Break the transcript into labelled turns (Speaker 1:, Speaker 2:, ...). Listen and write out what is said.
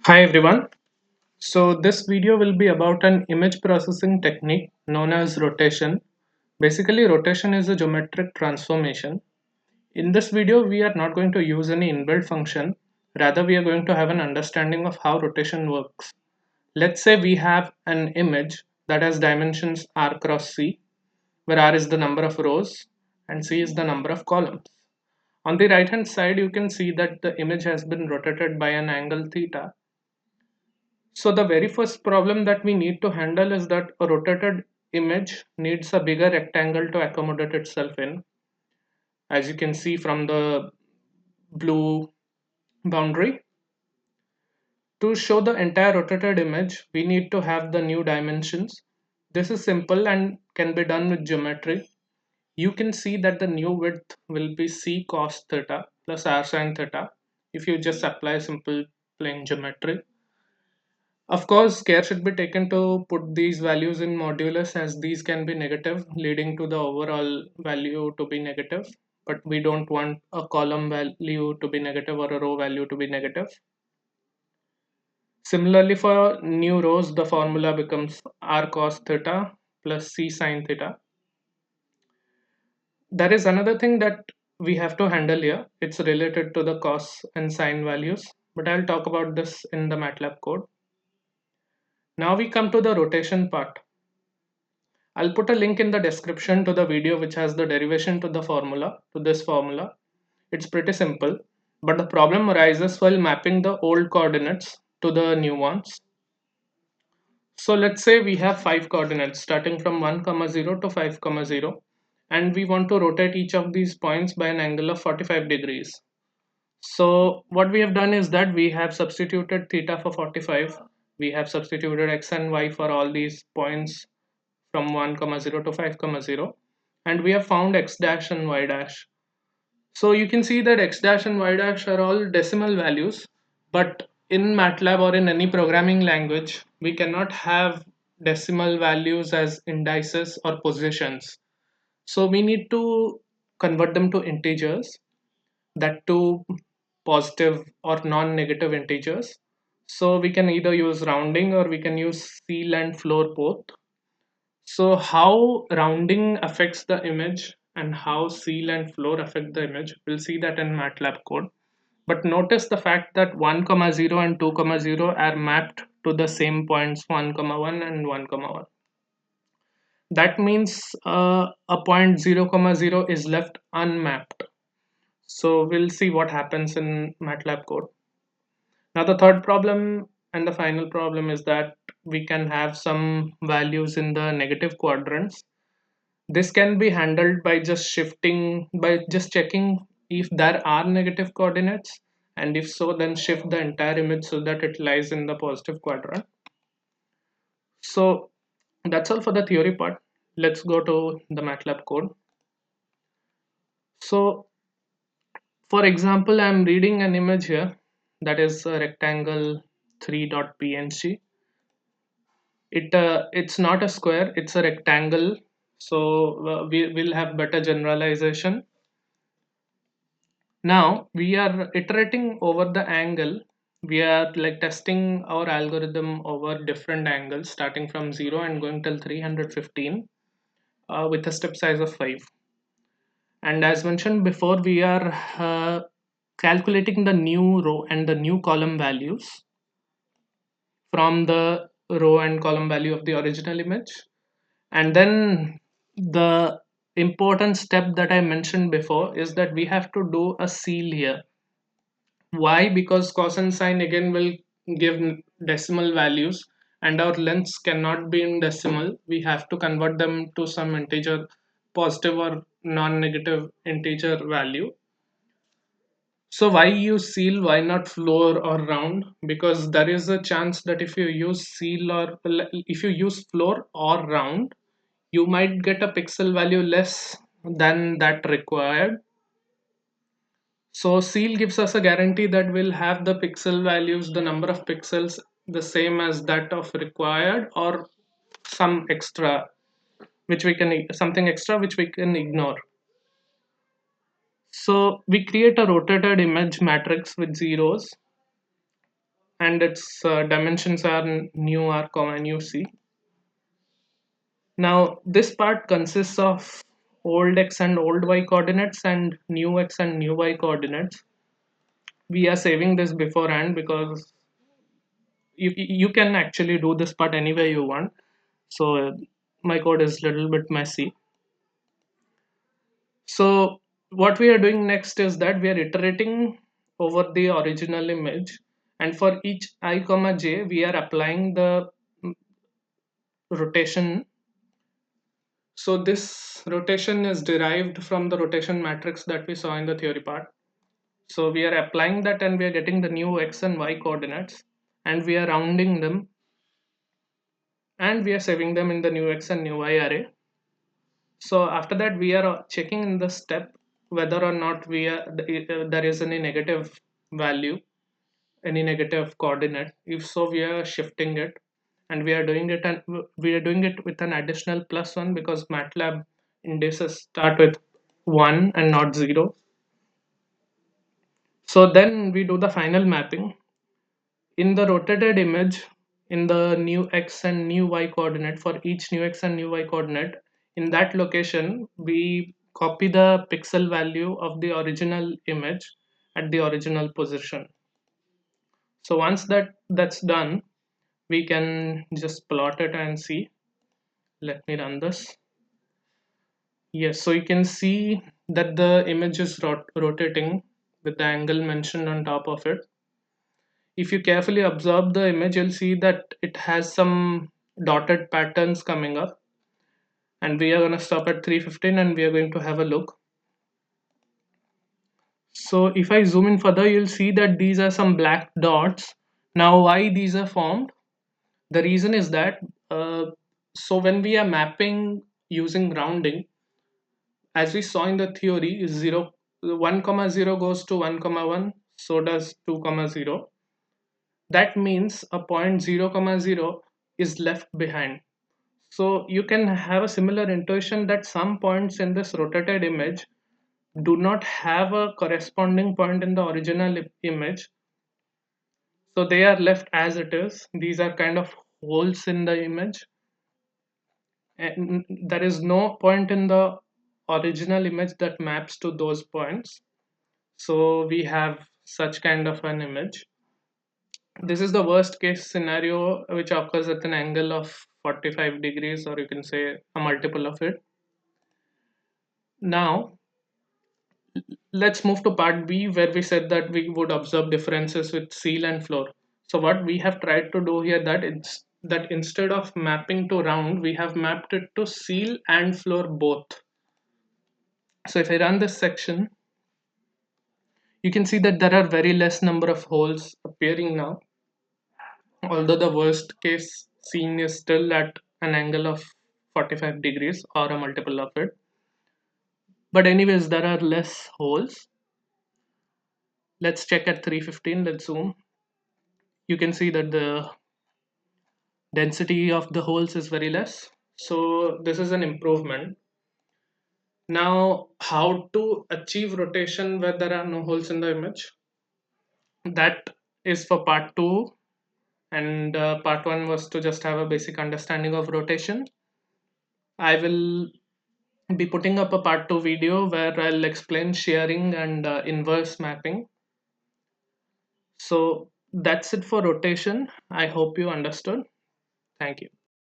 Speaker 1: Hi everyone. So this video will be about an image processing technique known as rotation. Basically, rotation is a geometric transformation. In this video, we are not going to use any inbuilt function. Rather, we are going to have an understanding of how rotation works. Let's say we have an image that has dimensions r cross c, where r is the number of rows and c is the number of columns. On the right hand side, you can see that the image has been rotated by an angle theta. So the very first problem that we need to handle is that a rotated image needs a bigger rectangle to accommodate itself in. As you can see from the blue boundary. To show the entire rotated image, we need to have the new dimensions. This is simple and can be done with geometry. You can see that the new width will be c cos theta plus r sin theta if you just apply simple plain geometry. Of course, care should be taken to put these values in modulus as these can be negative, leading to the overall value to be negative. But we don't want a column value to be negative or a row value to be negative. Similarly, for new rows, the formula becomes r cos theta plus c sin theta. There is another thing that we have to handle here. It's related to the cos and sine values, but I'll talk about this in the MATLAB code. Now we come to the rotation part. I'll put a link in the description to the video which has the derivation to the formula, to this formula. It's pretty simple, but the problem arises while mapping the old coordinates to the new ones. So let's say we have 5 coordinates starting from 1, 0 to 5, 0, and we want to rotate each of these points by an angle of 45 degrees. So what we have done is that we have substituted theta for 45, we have substituted x and y for all these points from 1, 0 to 5, 0, and we have found x dash and y dash. So you can see that x dash and y dash are all decimal values, but in MATLAB or in any programming language, we cannot have decimal values as indices or positions. So we need to convert them to integers, that to positive or non-negative integers. So we can either use rounding or we can use ceil and floor both. So how rounding affects the image and how ceil and floor affect the image, we'll see that in MATLAB code. But notice the fact that 1, 0 and 2, 0 are mapped to the same points 1, 1 and 1, 1. That means a point 0, 0 is left unmapped. So we'll see what happens in MATLAB code. Now the third problem and the final problem is that we can have some values in the negative quadrants. This can be handled by just checking if there are negative coordinates, and if so, then shift the entire image so that it lies in the positive quadrant. So that's all for the theory part. Let's go to the MATLAB code. So for example, I'm reading an image here that is a rectangle 3.png. It's not a square, it's a rectangle. So we will have better generalization. Now we are iterating over the angle. We are like testing our algorithm over different angles starting from 0 and going till 315 with a step size of 5. And as mentioned before, we are calculating the new row and the new column values from the row and column value of the original image. And then the important step that I mentioned before is that we have to do a ceil here. Why? Because cos and sine again will give decimal values, and our lengths cannot be in decimal. We have to convert them to some integer, positive or non-negative integer value. So why use ceil? Why not floor or round? Because there is a chance that if you use ceil or if you use floor or round, you might get a pixel value less than that required. So ceil gives us a guarantee that we'll have the pixel values, the number of pixels, the same as that of required, or some extra which we can something extra which we can ignore. So we create a rotated image matrix with zeros, and its dimensions are nu r comma nu c. Now this part consists of old x and old y coordinates and new x and new y coordinates. We are saving this beforehand because you can actually do this part anywhere you want. So my code is a little bit messy. So what we are doing next is that we are iterating over the original image, and for each I comma j we are applying the rotation. So this rotation is derived from the rotation matrix that we saw in the theory part. So we are applying that and we are getting the new x and y coordinates, and we are rounding them, and we are saving them in the new x and new y array. So after that we are checking in the step whether or not there is any negative value, any negative coordinate. If so, we are shifting it, and we are doing it with an additional +1 because MATLAB indices start with 1 and not 0. So then we do the final mapping in the rotated image. In the new x and new y coordinate, for each new x and new y coordinate, in that location we copy the pixel value of the original image at the original position. So once that's done, we can just plot it and see. Let me run this. Yes, so you can see that the image is rotating with the angle mentioned on top of it. If you carefully observe the image, you'll see that it has some dotted patterns coming up, and we are going to stop at 315 and we are going to have a look. So if I zoom in further, you'll see that these are some black dots. Now why these are formed? The reason is that so when we are mapping using rounding, as we saw in the theory, 1 comma 0 goes to 1 comma 1, so does 2 comma 0. That means a point 0 comma 0 is left behind. So you can have a similar intuition that some points in this rotated image do not have a corresponding point in the original image, so they are left as it is. These are kind of holes in the image, and there is no point in the original image that maps to those points. So we have such kind of an image. This is the worst case scenario, which occurs at an angle of 45 degrees, or you can say a multiple of it. Now let's move to part B, where we said that we would observe differences with ceil and floor. So what we have tried to do here, that instead of mapping to round, we have mapped it to ceil and floor both. So if I run this section, you can see that there are very less number of holes appearing now, although the worst case scene is still at an angle of 45 degrees or a multiple of it. But anyways, there are less holes. Let's check at 315. Let's zoom. You can see that the density of the holes is very less. So this is an improvement. Now, how to achieve rotation where there are no holes in the image? That is for part 2, and part 1 was to just have a basic understanding of rotation. I will be putting up a part 2 video where I'll explain shearing and inverse mapping. So that's it for rotation. I hope you understood. Thank you.